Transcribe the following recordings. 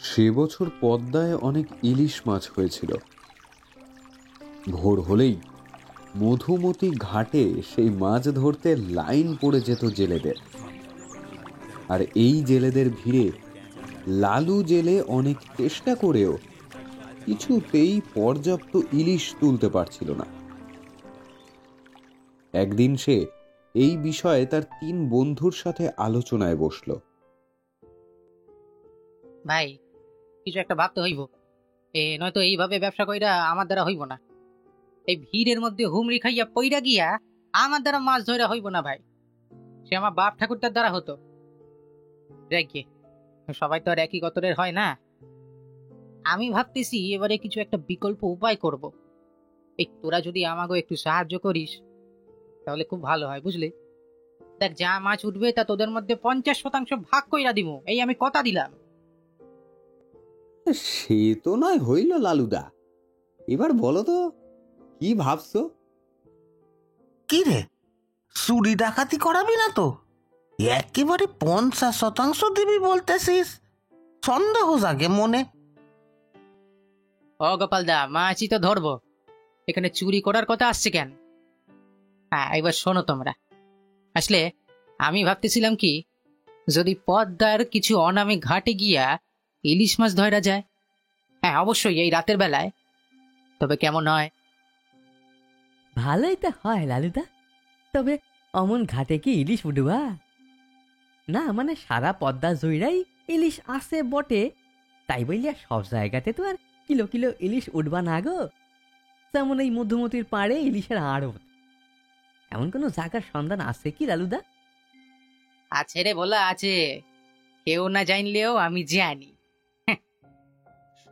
সে বছর পদ্মায় অনেক ইলিশ মাছ হয়েছিল। ভোর হলেই মধুমতি ঘাটে সেই মাছ ধরতে লাইন পড়ে যেত জেলেদের। আর এই জেলেদের ভিড়ে লালু জেলে অনেক চেষ্টা করেও কিছুতেই পর্যাপ্ত ইলিশ তুলতে পারছিল না। একদিন সে এই বিষয়ে তার 3 বন্ধুর সাথে আলোচনায় বসল। ভাই, কিছু একটা ভাবতে হইব, নয়তো এইভাবে ব্যবসা কইরা আমার দ্বারা হইব না। এই ভিড়ের মধ্যে হুমড়ি খাইয়া পইরা গিয়া আমার দ্বারা মাছ ধরা হইব না ভাই। সে আমার বাপ ঠাকুরটার দ্বারা হতো। রেখে সবাই তো আর একই গতরের হয় না। আমি ভাবতেছি এবারে কিছু একটা বিকল্প উপায় করব। এই তোরা যদি আমাকে একটু সাহায্য করিস তাহলে খুব ভালো হয়, বুঝলি? দেখ, যা মাছ উঠবে তা তোদের মধ্যে 50% ভাগ কইরা দিব, এই আমি কথা দিলাম। সে তো নয় হইল লালুদা, এবার বলো তো কি ভাবছো? কি রে, চুরি ডাকাতি করাবি না তো? একেবারে 50% দিবি বলতেছিস? সন্দেহ জাগে মনে। ও গোপালদা, মাছই তো ধরবো, এখানে চুরি করার কথা আসছে কেন? হ্যাঁ, এবার শোনো তোমরা। আসলে আমি ভাবতেছিলাম কি, যদি পদ্মার কিছু অনামে ঘাটে গিয়া ইলিশ মাছ ধরা যায়, হ্যাঁ অবশ্যই এই রাতের বেলায়, তবে কেমন হয়? ভালোই তো হয় লালুদা, তবে অমন ঘাটে কি ইলিশ উঠবা? না মানে সারা পদ্মা জুইরাই ইলিশ আছে বটে, তাই বলিয়া সব জায়গাতে তো আর কিলো কিলো ইলিশ উঠবা না গো। যেমন এই মধুমতির পাড়ে ইলিশের আড়ত, এমন কোনো জায়গার সন্ধান আছে কি লালুদা? আছে রে বলা আছে, কেউ না জানলেও আমি জানি।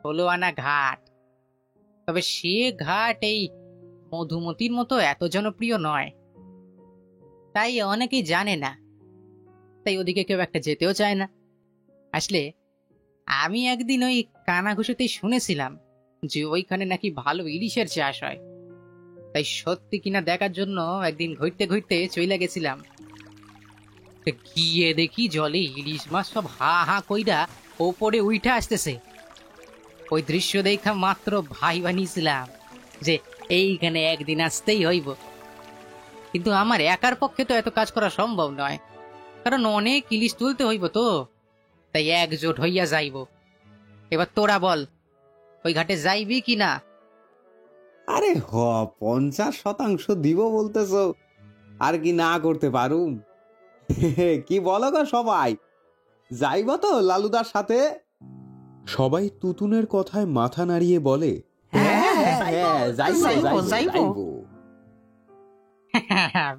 16 আনা ঘাট, তবে সে ঘাট এই মধুমতির মতো এত জনপ্রিয় নয়, তাই অনেকেই জানে না, তাই ওদিকে কেউ একটা যেতেও চায় না। আসলে আমি একদিন ওই কানাঘুষোতেই শুনেছিলাম যে ওইখানে নাকি ভালো ইলিশের চাষ হয়, তাই সত্যি কিনা দেখার জন্য একদিন ঘুরতে ঘুরতে চলে গেছিলাম। গিয়ে দেখি জলে ইলিশ মাছ সব হা হা কইরা ওপরে উঠে আসতেছে। ওই দৃশ্য দেখা মাত্র ভাই বানিয়েছিলাম যে এইখানে একদিন আসতেই হইব। কিন্তু আমার একার পক্ষে তো এত কাজ করা সম্ভব নয়, কারণ অনেক ইলিশ তুলতে হইব তো, তাই একজোট হইয়া যাইব। এবার তোরা বল, ওই ঘাটে যাইবি কি না? আরে 50% দিব বলতেছ, আর কি না করতে পারুম? কি বলো গো সবাই, যাইব তো লালুদার সাথে? সবাই তুতুনের কথায় মাথা নাড়িয়ে বলে যাইব।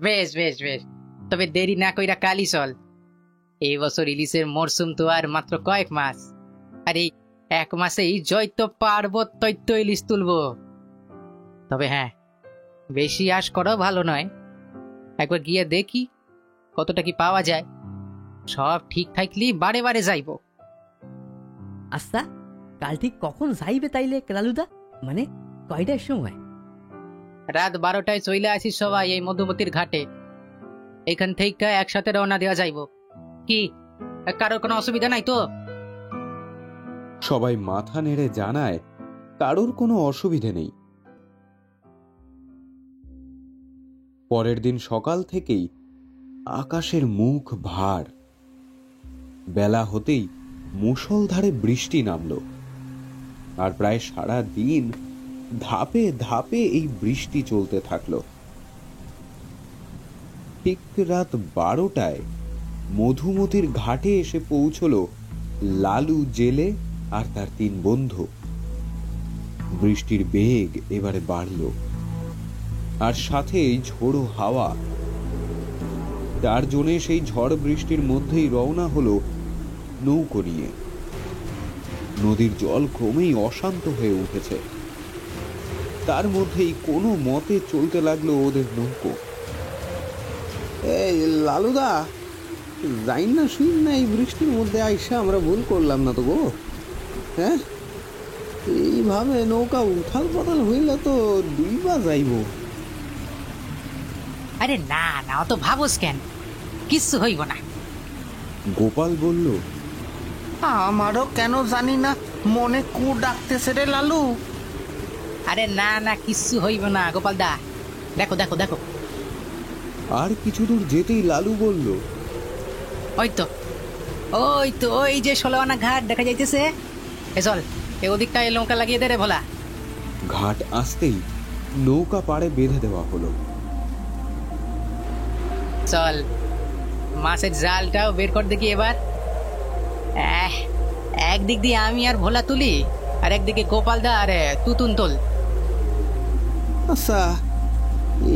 বেশ বেশ বেশ, তবে দেরি না কইরা কালি চল। এই বছর ইলিশের মরশুম তো আর মাত্র কয়েক মাস, আর এই 1 মাসেই জয়তো পার্বত তৈত্য ইলিশ তুলবো। তবে হ্যাঁ, বেশি আশ করাও ভালো নয়, একবার গিয়ে দেখি কতটা কি পাওয়া যায়। সব ঠিক থাকলেই বারে বারে যাইব। আচ্ছা, কাল ঠিক কখন যাইবে তাইলে লালুদা? মানে কয়টার সময়? রাত 12টায় চলে আসিস সবাই এই মধুমতির ঘাটে। এখান থেকে একসাথে রওনা দেওয়া যাইব। কি কারোর কোনো অসুবিধা নাই তো? সবাই মাথা নেড়ে জানায় কারোর কোনো অসুবিধে নেই। পরের দিন সকাল থেকেই আকাশের মুখ ভার। বেলা হতেই মুষলধারে বৃষ্টি নামল, আর প্রায় সারা দিন ধাপে ধাপে এই বৃষ্টি চলতে থাকলো। ঠিক রাত 12টায় মধুমতির ঘাটে এসে পৌঁছলো লালু জেলে আর তার 3 বন্ধু। বৃষ্টির বেগ এবারে বাড়ল, আর সাথে ঝোড়ো হাওয়া। 4 জনে সেই ঝড় বৃষ্টির মধ্যেই রওনা হলো নৌকো নিয়ে। নদীর জল ক্রমেই অশান্ত হয়ে উঠেছে, তার মধ্যেই কোনো মতে চলতে লাগলো ওদের নৌকো। এই লালুদা, যাই না শুই না এই বৃষ্টির মধ্যে আইসা আমরা ভুল করলাম না তো গো? হ্যাঁ, এইভাবে নৌকা উথাল পাতাল হইলে তো ডুইবা যাইব। আরে না না, অত ভাবস কেন, কিচ্ছু হইব না। গোপাল বলল, আমারও কেন জানি না মনে কু ডাকতেছে রে লালু। আরে না না, কিচ্ছু হইব না গোপাল দা। দেখো দেখো দেখো, আর কিছু দূর যেতেই লালু বলল, ওই তো ওই তো ওই যে ষোলোয়ানা ঘাট দেখা যাইতেছে। এ চল, এ ওদিকটায় লঙ্কা লাগিয়ে দে রে ভোলা। ঘাট আসতেই নৌকা পাড়ে বেঁধে দেওয়া হলো। চল, মাছের জালটাও বের কর দেখি এবার। একদিক দিয়ে আমি আর ভোলা তুলি, আর একদিকে গোপাল দা আর তুতুন তোল। আচ্ছা,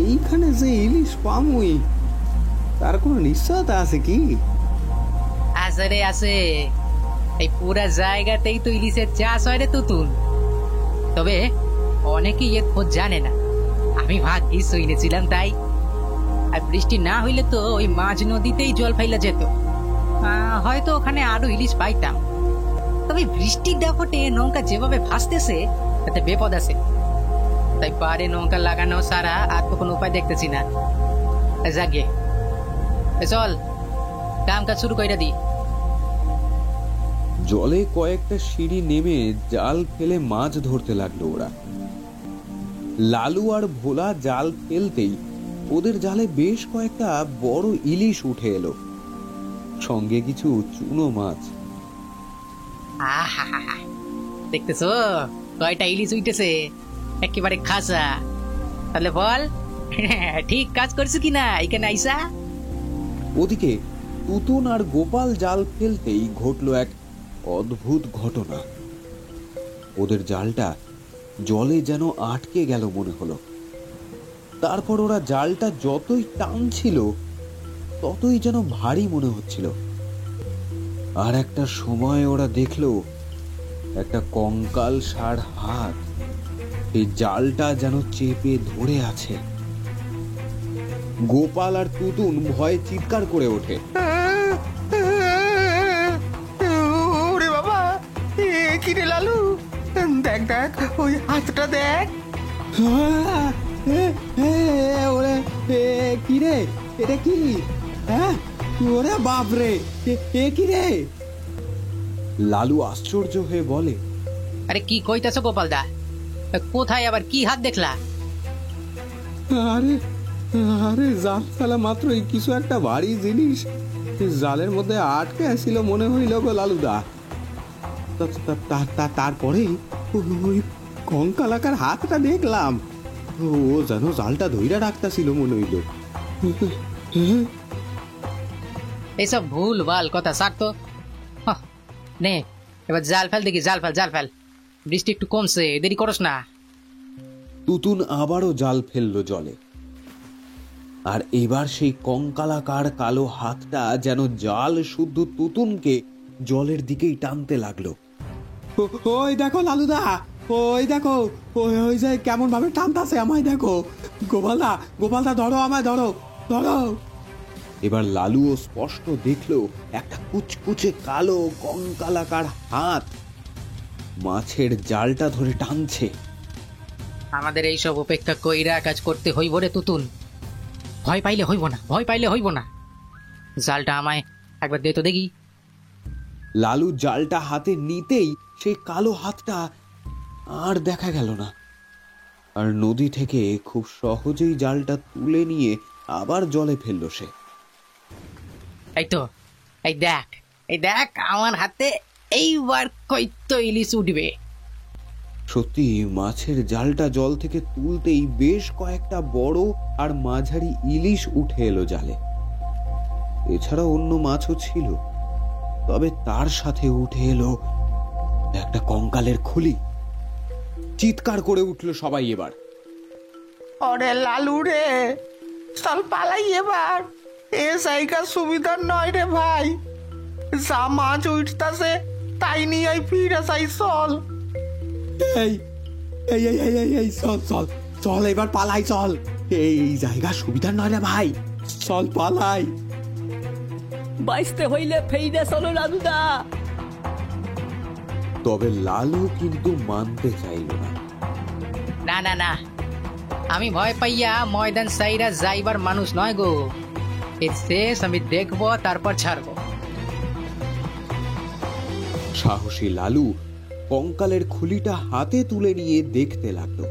এইখানে যে ইলিশ পামুই, তার কোনো নিশ্চয়তা আছে কি? আছে রে আছে, এই পুরা জায়গাতেই তো ইলিশের চাষ হয় রে তুতুন। তবে অনেকেই এর খোঁজ জানে না, আমি ভাগ্যিস শুনেছিলাম তাই। আর বৃষ্টি না হইলে তো ওই মাঝ নদীতেই জল ফাইলা যেত, হয়তো ওখানে আরো ইলিশ পাইতাম। তবে বৃষ্টির দাপটে নৌকা যেভাবে ভাসতেছে তাতে বিপদ আছে, তাই পাড়ে নৌকা লাগানো সারা আর তো কোনো উপায় দেখতেছি না। যাগে, চল কাম কাজ শুরু কইরা দি। জলে কয়েকটা সিঁড়ি নেমে জাল ফেলে মাছ ধরতে লাগলো ওরা। লালু আর ভোলা জাল ফেলতেই ওদের জালে বেশ কয়েকটা বড় ইলিশ উঠে এলো, সঙ্গে কিছু চুনো মাছ। দেখতেছো কয়টা ইলিশ উঠেছে, একেবারে খাসা। তাহলে বল ঠিক কাজ করছো কিনা এখানে আইসা। ওদিকে তুতুন আর গোপাল জাল ফেলতেই ঘটলো এক অদ্ভুত ঘটনা। ওদের জালটা জলে যেন আটকে গেল মনে হলো। তারপর ওরা জালটা যতই টানছিল ততই যেন ভারী মনে হচ্ছিল। আর একটা সময় ওরা দেখলো একটা কঙ্কাল ষাঁড় হাত এই জালটা যেন চেপে ধরে আছে। গোপাল আর তুতুন ভয়ে চিৎকার করে ওঠে। ওরে বাবা, কি রে লালু, দেখ দেখ ওই হাতটা দেখ। কি রে, এটা কি? হ্যাঁ, ওরে বাপরে, এ কি রে? লালু আশ্চর্য হয়ে বলে, আরে কি কইতাছো গোপাল দা, কোথায় আবার কি হাত দেখলা? আরে আরে জাল ফেলা মাত্রই কিছু একটা ভারী জিনিস জালের মধ্যে আটকে ছিল মনে হইল গো লালুদা। তারপরেই ওই কঙ্কালাকার হাতটা দেখলাম, ও যেন জালটা ধইরা রাখতাছিল মনে হইল। এইসব ভুল ভাল কথা ছাড় তো। নে এবার জাল ফেল দেখি, জাল ফেল জাল ফেল, বৃষ্টি একটু কমছে, দেরি করস না। তুতুন আবারও জাল ফেললো জলে, আর এবার সেই কঙ্কালাকার কালো হাতটা যেন জাল শুদ্ধ তুতুনকে জলের দিকেই টানতে লাগলো। ওই দেখো লালুদা, ওই দেখো, ওই যে কেমন ভাবে টানতাছে আমায়, দেখো গোপালদা, গোপালদা ধরো আমায়, ধরো ধরো। এবার লালুও স্পষ্ট দেখলো একটা কুচকুচে কালো কঙ্কালাকার হাত মাছের জালটা ধরে টানছে। আমাদের এইসব উপেক্ষা কইরা কাজ করতে হইব রে তুতুন। ভয় পাইলে হইব না, ভয় পাইলে হইব না। জালটা আমায় একবার দে তো দেখি। লালু জালটা হাতে নিতেই সেই কালো হাতটা আর দেখা গেল না, আর নদী থেকে খুব সহজেই জালটা তুলে নিয়ে আবার জলে ফেললো সে। এই তো, এই দেখ, এই দেখ আমার হাতে এইবার কইতো ইলিশ উঠবে। সত্যি মাছের জালটা জল থেকে তুলতেই বেশ কয়েকটা বড় আর মাঝারি ইলিশ উঠে এলো জালে। এছাড়া অন্য মাছও ছিল, তবে তার সাথে উঠে এলো একটা কঙ্কালের খুলি। চিৎকার করে উঠলো সবাই এবার। ওরে লালু রে, চল পালাই এবার, এ জায়গা সুবিধার নয় রে ভাই। যা মাছ উঠতাছে তাই নিয়ে ফিরে যাই, চল। এই এই এই এই এই চল চল চল, এবার পালাই, চল। এই জায়গা সুবিধা নয় রে ভাই, চল পালাই। বাইসতে হইলে ফেইদে চলো লালুদা। তবে লালু কিন্তু মানতে চাইল না। না না না, আমি ভয় পাইয়া ময়দান সাইরা যাইবার মানুষ নয় গো। এর শেষ আমি দেখবো, তারপর ছাড়বো। সাহসী লালু কঙ্কালের খুলিটা হাতে তুলে নিয়ে দেখতে লাগলো।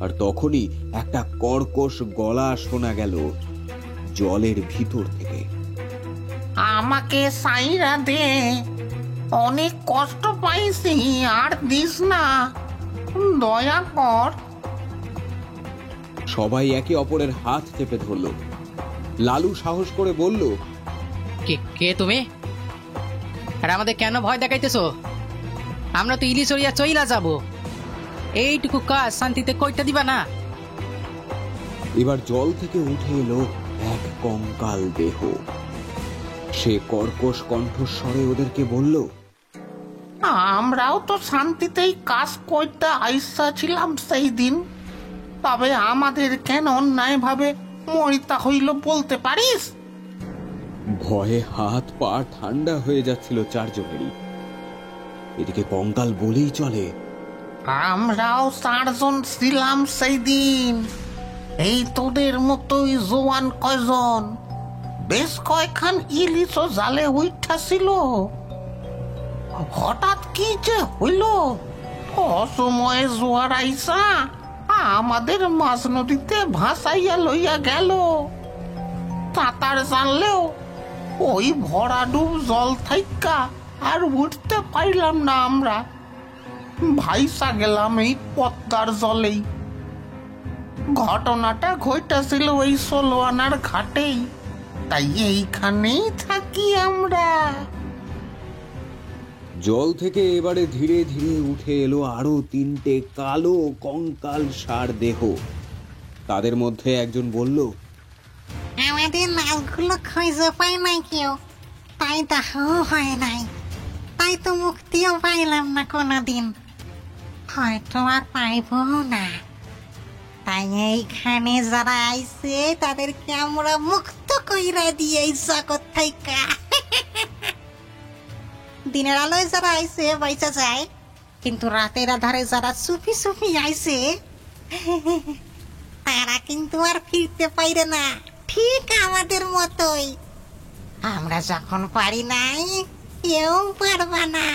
আর তখনই একটা কর্কশ গলা শোনা গেল জলের ভিতর থেকে। আমাকে সাইরা দে, অনেক কষ্ট পাইছি, আর দিস না, দয়া কর। সবাই একে অপরের হাত চেপে ধরল। লালু সাহস করে বলল, কে কে তুমি? আর আমাদের কেন ভয় দেখাইতেছো? আমরা তো ইলিশরিয়া চইলা যাব, এইটুকু কাজ শান্তিতে কইটা দিবা না? এবার জল থেকে উঠে এলো এক কঙ্কাল দেহ। সে কর্কশ কণ্ঠস্বরে ওদেরকে বলল, আমরাও তো শান্তিতেই কাজ করতে আইসা ছিলাম সেই দিন, তবে আমাদের কেন অন্যায় ভাবে মরিতা হইল বলতে পারিস? ভয়ে হাত পা ঠান্ডা হয়ে যাচ্ছিল চারজনেরই। এদিকে কঙ্কাল বলেই চলে, আমরাও 4 জন ছিলাম সেই দিন, এই তোদের মতোই জোয়ান কয়জন, বেশ কয়েকখান ইলিশও জালে উঠাছিল। হঠাৎ কি যে হইল, অসময়ে জোয়ার আইসা আমাদের মাছ নদীতে ভাসাইয়া লইয়া গেল। সাঁতার জানলেও ওই ভরাডুব জল থাইকা আর উঠতে পারলাম না, আমরা ভাইসা গেলাম এই পদ্মার জলেই। ঘটনাটা ঘটেছিল ওই 16 আনার ঘাটেই, তাই এইখানেই থাকি আমরা। জল থেকে এবারে ধীরে ধীরে উঠে এলো আরো 3টে কালো কঙ্কাল সার দেহ। তাদের মধ্যে একজন বলল, আমাদের লাশগুলো খুঁজে পাই নাই কেউ, তাই দেখাও হয় নাই, তাই তো মুক্তিও পাইলাম না কোনোদিন, হয়তো আর পাইবো না। তাই এইখানে যারা আইছে তাদেরকে আমরা মুক্ত কইরা দিয়ে এই জগৎ থাইকা। দিনের আলোয় যারা আইছে বাইচা যায়, কিন্তু রাতের আধারে যারা চুপি চুপি আইছে তারা কিন্তু আর ফিরতে পাইরে না, ঠিক আমাদের মতোই। আমরা যখন পারি নাই, কেউ পারবা না।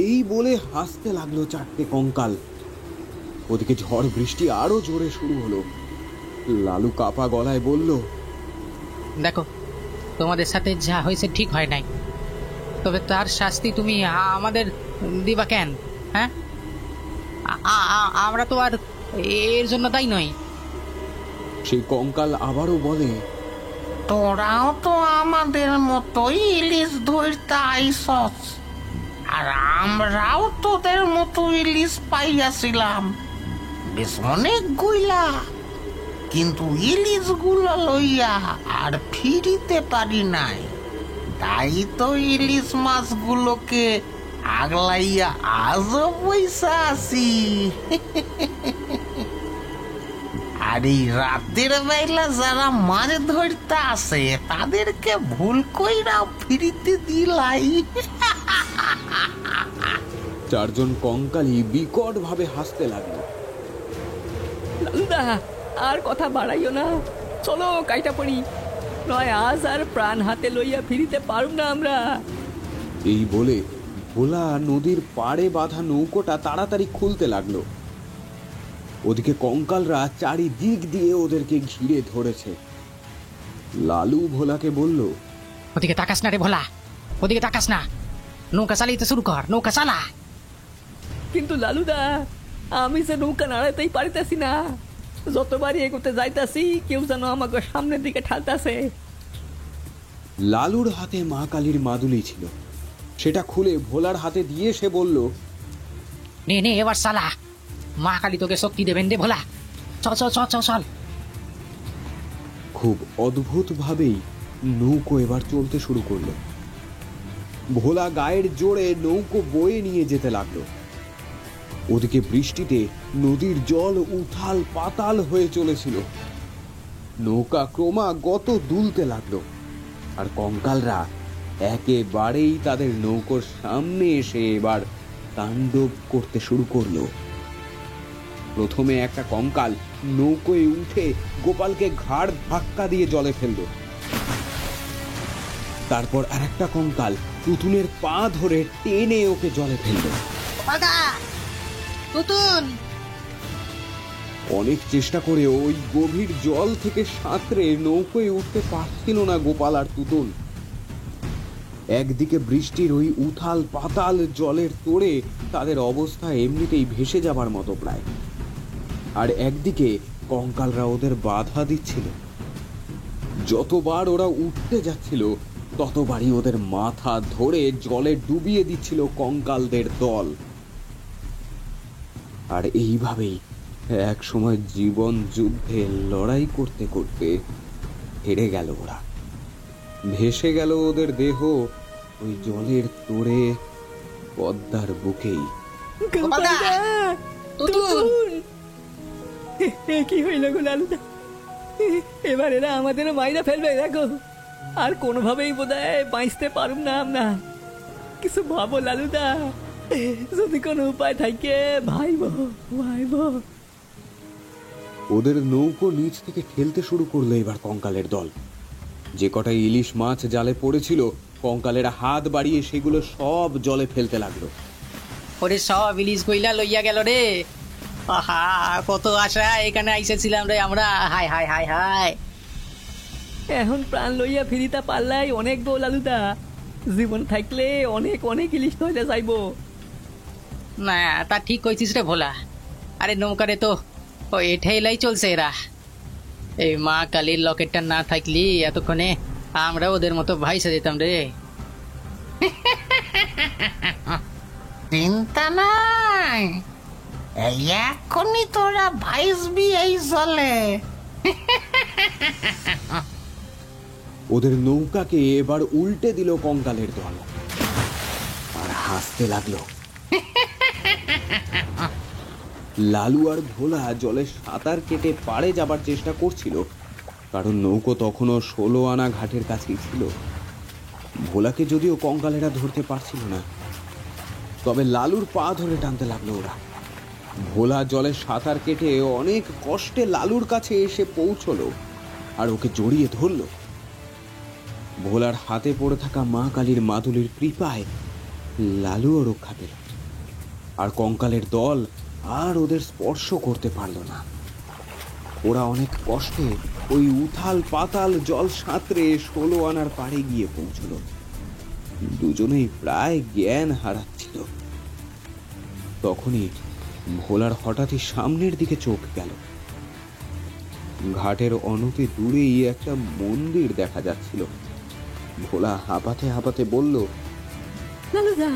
এই বলে হাসতে লাগলো 4টে কঙ্কাল। ওদিকে ঝড় বৃষ্টি আরো জোরে শুরু হলো। লালু কাপা গলায় বলল, দেখো, তোমাদের সাথে যা হয়েছে ঠিক হয় নাই, তবে তার শাস্তি তুমি আমাদের দিবা কেন? হ্যাঁ, আমরা তো আর এর জন্য দায়ী নই। সেই কঙ্কাল আবারও বলে, তোরাও তো আমাদের মতোই ইলিশ ধরতে আইসস, আর আমরাও তোদের মতো ইলিশ পাইয়াছিলাম, বেশ অনেক গুইলা, কিন্তু ইলিশ গুলো লইয়া আর ফিরিতে পারি নাই, তাই তো ইলিশ মাছগুলোকে আগলাইয়া আজও পয়সা আছি। আর এই রাতের বেলা যারা মাছ ধরতে আসে তাদেরকে ভুল কইরা ফিরিতে দিলাই। 4জন কঙ্কালই বিকট ভাবে হাসতে লাগলো। লালুদা, আর কথা বাড়াইও না, চলো কাইটা পড়ি, নয় আজ আর প্রাণ হাতে লইয়া ফিরিতে পারুম না আমরা। এই বলে ভোলা নদীর পাড়ে বাঁধা নৌকোটা তাড়াতাড়ি খুলতে লাগলো। ওদিকে কঙ্কালরা চারিদিক দিয়ে ওদেরকে ঘিরে ধরেছে। লালু ভোলাকে বলল, ওদিকে তাকাস না রে ভোলা, ওদিকে তাকাস না, নৌকা চালাইতে শুরু কর, নৌকা চালা। কিন্তু লালুদা, আমি যে নৌকা নাড়াইতেই পারিতেছি না, যতবারই এগোতে যাইতাছি কেউ যেন আমাকে সামনের দিকে ঠালতাছে। লালুর হাতে মা কালীর মাদুলি ছিল, সেটা খুলে ভোলার হাতে দিয়ে সে বলল, নে নে এবার চালা, মা কালী তোকে শক্তি দেবেন রে ভোলা, চল চল চল চল চল। খুব অদ্ভুত ভাবেই নৌকো এবার চলতে শুরু করলো। ভোলা গায়ের জোরে নৌকো বয়ে নিয়ে যেতে লাগলো। ওদিকে বৃষ্টিতে নদীর জল উথাল পাতাল হয়ে চলেছিল। নৌকা ক্রমাগত দুলতে লাগলো, আর কঙ্কালরা একেবারেই তাদের নৌকোর সামনে এসে এবার তাণ্ডব করতে শুরু করলো। প্রথমে একটা কঙ্কাল নৌকোয় উঠে গোপালকে ঘাড় ধাক্কা দিয়ে জলে ফেললো। তারপর আর একটা কঙ্কাল তুতুনের পা ধরে টেনে ওকে জলে ফেলল। গোপালদা, তুতুন! অনেক চেষ্টা করে ওই গভীর জল থেকে সাঁতরে নৌকোয় উঠতে পারছিল না গোপাল আর তুতুন। একদিকে বৃষ্টির ওই উথাল পাতাল জলের তোড়ে তাদের অবস্থা এমনিতেই ভেসে যাবার মতো প্রায়, আর একদিকে কঙ্কালরা ওদের বাধা দিচ্ছিল। যতবার ওরা উঠতে যাচ্ছিল ততবারই ওদের মাথা ধরে জলে ডুবিয়ে দিচ্ছিল কঙ্কালদের দল। আর এইভাবেই এক সময় জীবন যুদ্ধে লড়াই করতে করতে হেরে গেল ওরা। ভেসে গেল ওদের দেহ ওই জলের তোড়ে পদ্মার বুকেই। গোপালদা! তুতুন! কি হইল গো লালুদা? এবার এরা আমাদের মাইরা ফেলবে দেখো, আর কোনোভাবেই বোধহয় বাঁচতে পারুম না আমরা। কিছু ভাবো লালুদা, যদি কোনো উপায় থাকে ভাইব ভাইব। ওদের নৌকো নিচ থেকে ঠেলতে শুরু করলো এবার কঙ্কালের দল। যে কটা ইলিশ মাছ জালে পড়েছিল কঙ্কালেরা হাত বাড়িয়ে সেগুলো সব জলে ফেলতে লাগলো। ওরে সব ইলিশ কইলা লইয়া গেল রে। আহা, কত আশা এখানে আইসেছিলাম রে আমরা। High high high high! এখন প্রাণ লইয়া ফিরিতা পারলাই অনেক গো লালুদা। জীবন থাকলে অনেক অনেক ইলিশ ধরে যাইব। না, তা ঠিক কইছিস রে ভোলা। আরে নৌকারে তো ওই ঠেলাই চলছে এরা। এই মা কালীর লকেটটা না থাকলি এতক্ষণে আমরা ওদের মতো ভাইসা যেতাম রে। চিন্তা নাই, এই এখনই তোরা ভাইসবি এই জলে। ওদের নৌকাকে এবার উল্টে দিল কঙ্কালের দল আর হাসতে লাগলো। লালু আর ভোলা জলে সাঁতার কেটে পাড়ে যাবার চেষ্টা করছিল, কারণ নৌকো তখনও 16 আনা ঘাটের কাছেই ছিল। ভোলাকে যদিও কঙ্কালেরা ধরতে পারছিল না, তবে লালুর পা ধরে টানতে লাগলো ওরা। ভোলা জলে সাঁতার কেটে অনেক কষ্টে লালুর কাছে এসে পৌঁছলো আর ওকে জড়িয়ে ধরলো। ভোলার হাতে পড়ে থাকা মা কালীর মাদুলির কৃপায় লালুও রক্ষা পেল, আর কঙ্কালের দল আর ওদের স্পর্শ করতে পারল না। ওরা অনেক কষ্টে ওই উথাল পাতাল জল সাঁতরে 16 আনার পাড়ে গিয়ে পৌঁছল। দুজনেই প্রায় জ্ঞান হারাচ্ছিল। তখনই ভোলার হঠাৎই সামনের দিকে চোখ গেল। ঘাটের অনতি দূরেই একটা মন্দির দেখা যাচ্ছিল। ভোলা হাঁপাতে হাঁপাতে বলল, লালুদা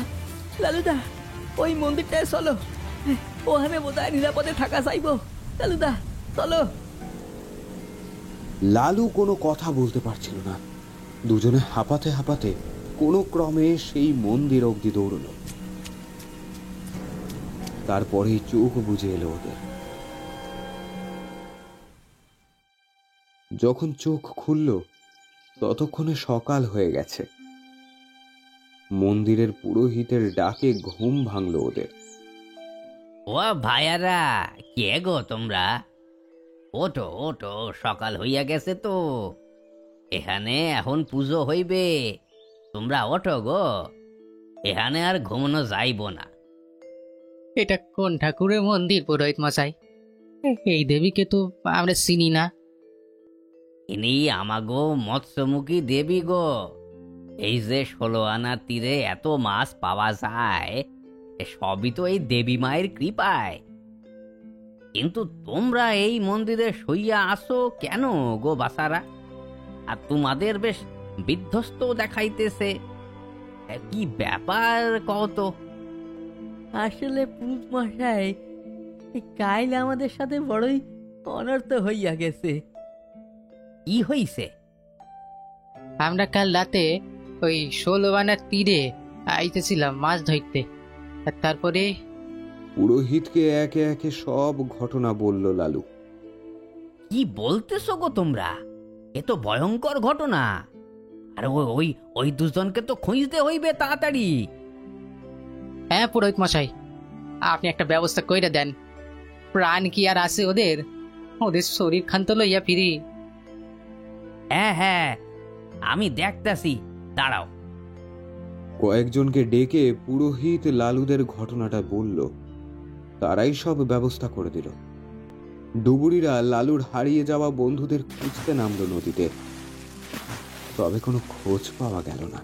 লালুদা, ওই মন্দিরটায় চলো, ওখানে বোধহয় নিরাপদে থাকা যাইব। লালুদা চলো। লালু কোনো কথা বলতে পারছিল না। দুজনে হাঁপাতে হাঁপাতে কোনো ক্রমে সেই মন্দির অবধি দৌড়ল। তারপরেই চোখ বুজে এলো ওদের। যখন চোখ খুলল ততক্ষণে সকাল হয়ে গেছে। মন্দিরের পুরোহিতের ডাকে ঘুম ভাঙল ওদের। ও ভাইয়ারা, কে গো তোমরা? ওঠো ওঠো, সকাল হইয়া গেছে তো। এখানে এখন পুজো হইবে, তোমরা ওঠো গো। এখানে আর ঘুমানো যাইব না। এটা কোন ঠাকুরের মন্দির পুরোহিত মশাই? এই দেবীকে তো আমরা চিনি না। ইনি আমাগো মৎস্যমুখী দেবী গো। এই যে 16 আনার তীরে এত মাছ পাওয়া যায়, সবই তো এই দেবী মায়ের কৃপায়। কিন্তু তোমরা এই মন্দিরে শুইয়া আসো কেন গো বাসারা? আর তোমাদের বেশ বিধ্বস্ত দেখাইতেছে, কি ব্যাপার কত? আসলে পুরুষ মশাই, কাইল আমাদের সাথে বড়ই অনর্থ হইয়া গেছে। কি হইছে? আমরা কাল রাতে ওই 16 আনার তীরে আইতেছিলাম মাছ ধরতে, আর তারপরে পুরোহিতকে একে একে সব ঘটনা বলল লালু। কি বলতেছো গো তোমরা? এ তো ভয়ঙ্কর ঘটনা। আর ওই ওই দুজনকে তো খুঁজতে হইবে তাড়াতাড়ি। হ্যাঁ পুরোহিত মশাই, আপনি একটা ব্যবস্থা কইরা দেন। প্রাণ কি আর আছে ওদের? ওদের শরীর খান্ত লইয়া ফিরি। হ্যাঁ হ্যাঁ, আমি দেখতাছি, দাঁড়াও। কয়েকজনকে ডেকে পুরোহিত লালুদের ঘটনাটা বলল। তারাই সব ব্যবস্থা করে দিল। ডুবুরিরা লালুর হারিয়ে যাওয়া বন্ধুদের খুঁজতে নামলো নদীতে, তবে কোনো খোঁজ পাওয়া গেল না।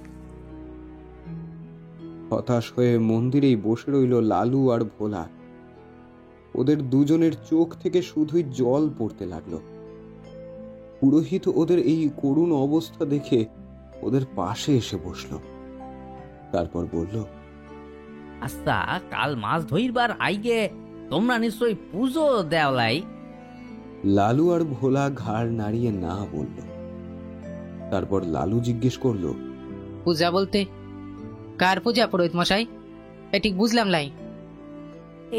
হতাশ হয়ে মন্দিরেই বসে রইল লালু আর ভোলা। ওদের দুজনের চোখ থেকে শুধুই জল পড়তে লাগলো। পুরোহিত ওদের এই করুণ অবস্থা দেখে ওদের পাশে এসে বসলো। তারপর বলল, আচ্ছা, কাল মাছ ধরবার আইগে তোমরা নিশ্চয়ই পুজো দেওলাই। লালু আর ভোলা ঘাড় নাড়িয়ে না বলল। তারপর লালু জিজ্ঞেস করলো, পূজা বলতে কার পূজা পুরোহিত মশাই? এটি বুঝলাম লাই।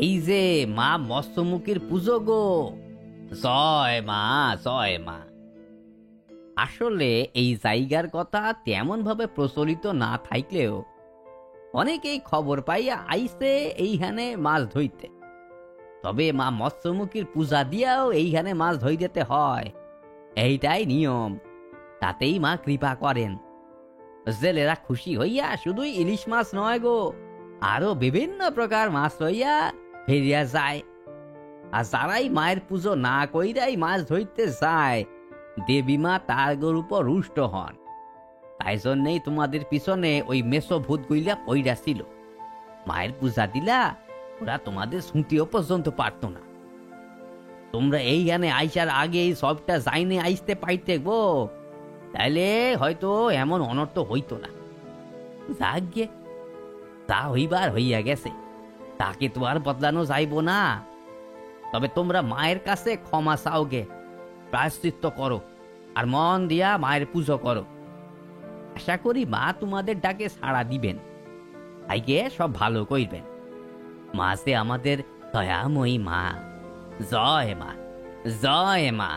এই যে মা মৎস্যমুখীর পুজো গো। জয় মা, জয় মা। আসলে এই জায়গার কথা তেমন ভাবে প্রচলিত না থাকলেও অনেকেই খবর পাইয়া আইসে এইখানে মাছ ধরতে। তবে মা মৎস্যমুখীর পূজা দিয়াও এইখানে মাছ ধরতে হয়, এইটাই নিয়ম। তাতেই মা কৃপা করেন। জেলেরা খুশি হইয়া শুধুই ইলিশ মাছ নয় গো, আরো বিভিন্ন প্রকার মাছ লইয়া ফেরিয়া যায়। আর যারাই মায়ের পুজো না কইরাই মাছ ধরতে যায়, দেবী মা তার উপর রুষ্ট হন। তাই জন্যেই তোমাদের পিছনে ওই মেসো ভূত গুইলা পইরা ছিল। মায়ের পূজা দিলা, ওরা তোমাদের শুনতেও পর্যন্ত পারত না। তোমরা এইখানে আইসার আগে এই সবটা জাইনে আইসতে পাইতে গো, তাইলে হয়তো এমন অনর্থ হইতো না। যাক গে, তা হইবার হইয়া গেছে, তাকে তো আর বদলানো যাইব না। তবে তোমরা মায়ের কাছে ক্ষমা চাও গে, প্রায়শ্চিত্ত করো, আর মন দিয়া মায়ের পুজো করো। আশা করি মা তোমাদের ডাকে সাড়া দিবেন, আইগে সব ভালো কইবেন। মা সে আমাদের দয়াময়ী মা। জয় মা, জয় মা।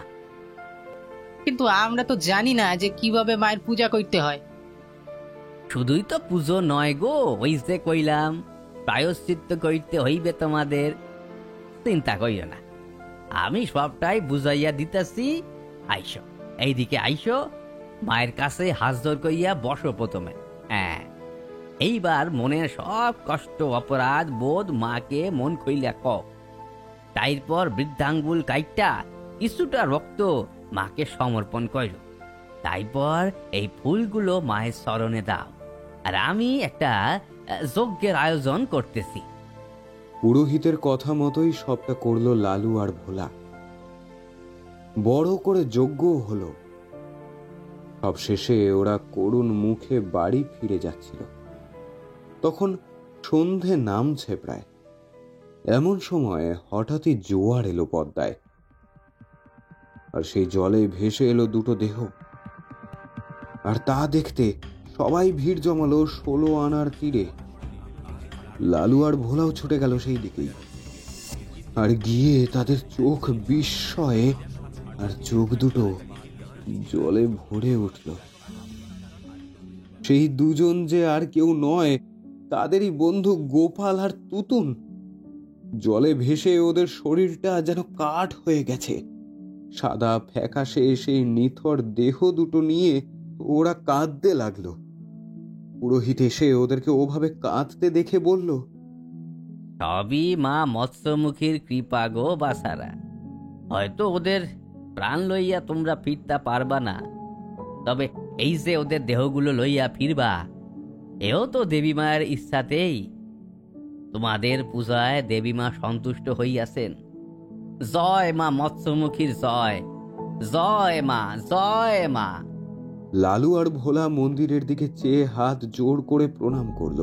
কিন্তু আমরা তো জানি না যে কিভাবে মায়ের পূজা করতে হয়। শুধুই তো পুজো নয় গো, ওই যে কইলাম প্রায়শ্চিত্ত করতে হইবে তোমাদের। চিন্তা কইও না, আমি সবটাই বুঝাইয়া দিতেছি। আইসো, এইদিকে আইসো, মায়ের কাছে হাজর কইয়া বসো প্রথমে। হ্যাঁ, এইবার মনের সব কষ্ট অপরাধ বোধ মাকে মন কইলা কও। তারপর বৃদ্ধাঙ্গুল কাইটটা কিছুটা রক্ত মাকে সমর্পণ করো। তারপর এই ফুলগুলো মায়ের চরণে দাও, আর আমি একটা যজ্ঞের আয়োজন করতেছি। পুরোহিতের কথা মতোই সবটা করলো লালু আর ভোলা। বড় করে যজ্ঞ হলো। সব শেষে ওরা করুণ মুখে বাড়ি ফিরে যাচ্ছিল। তখন সন্ধে নামছে প্রায়। এমন সময় হঠাৎই জোয়ার এলো পদ্মায়, আর সেই জলে ভেসে এলো দুটো দেহ। আর তা দেখতে সবাই ভিড় জমালো 16 আনার তীরে। লালু আর ভোলাও ছুটে গেল সেই দিকেই। আর গিয়ে তাদের চোখ বিস্ময়ে আর চোখ দুটো জলে ভরে উঠল। সেই দুজন যে আর কেউ নয়, তাদেরই বন্ধু গোপাল আর তুতুন। জলে ভেসে ওদের শরীরটা যেন কাঠ হয়ে গেছে। সাদা ফ্যাকাশে সেই নিথর দেহ দুটো নিয়ে ওরা কাঁদতে লাগলো। পুরোহিত এসে ওদেরকে ওভাবে কাঁদতে দেখে বলল, সবই মা মৎস্যমুখীর কৃপা গো বাসারা। হয়তো ওদের প্রাণ লইয়া তোমরা ফিরতে পারবা না, তবে এই যে ওদের দেহগুলো লইয়া ফিরবা, এও তো দেবী মায়ের ইচ্ছাতেই। তোমাদের পূজায় দেবী মা সন্তুষ্ট হইয়াছেন। জয় মা মৎস্যমুখীর জয়, জয় মা, জয় মা। লালু আর ভোলা মন্দিরের দিকে চেয়ে হাত জোর করে প্রণাম করল।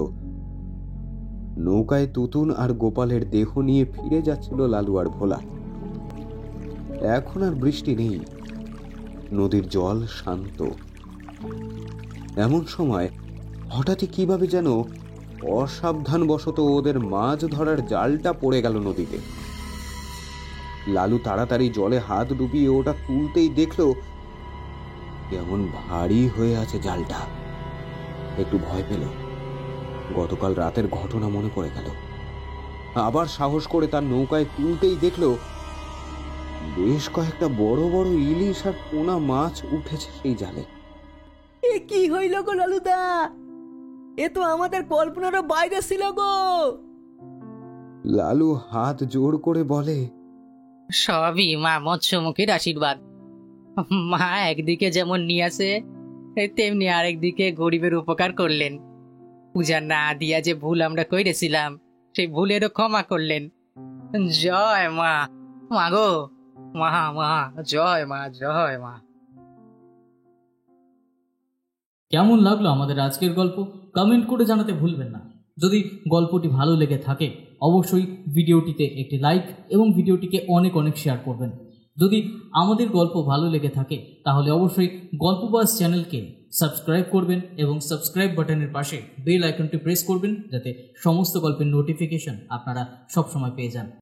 নৌকায় তুতুন আর গোপালের দেহ নিয়ে ফিরে যাচ্ছিল লালু আর ভোলা। এখন আর বৃষ্টি নেই, নদীর জল শান্ত। এমন সময় হঠাৎই কিভাবে যেন অসাবধানবশত ওদের মাছ ধরার জালটা পড়ে গেল নদীতে। লালু তাড়াতাড়ি জলে হাত ডুবিয়ে ওটা তুলতেই দেখলো কেমন ভারী হয়ে আছে জালটা। একটু ভয় পেল। গতকাল রাতের ঘটনা মনে পড়ে গেল। আবার সাহস করে তার নৌকায় তুলতেই দেখলো বেশ কয়েকটা বড় বড় ইলিশ আর পোনা মাছ উঠেছে সেই জালে। এ কি হইল গো লালুদা? এ তো আমাদের কল্পনারও বাইরে ছিল গো। লালু হাত জোড় করে বলে, সবই মা মৎস্যমুখীর আশীর্বাদ। মা একদিকে যেমন নিয়ে আসে, তেমনি আরেকদিকে গরিবের উপকার করলেন। পূজা না দিয়া যে ভুল আমরা কইরেছিলাম, সেই ভুলেরও ক্ষমা করলেন। জয় মা। মা গো, মা মা, জয় মা, জয় মা। কেমন লাগলো আমাদের আজকের গল্প কমেন্ট করে জানাতে ভুলবেন না। যদি গল্পটি ভালো লেগে থাকে অবশ্যই ভিডিওটিতে একটি লাইক এবং ভিডিওটিকে অনেক অনেক শেয়ার করবেন। যদি আমাদের গল্প ভালো লেগে থাকে তাহলে অবশ্যই গল্পবাস চ্যানেলকে সাবস্ক্রাইব করবেন এবং সাবস্ক্রাইব বাটনের পাশে বেল আইকনটি প্রেস করবেন, যাতে সমস্ত গল্পের নোটিফিকেশন আপনারা সবসময় পেয়ে যান।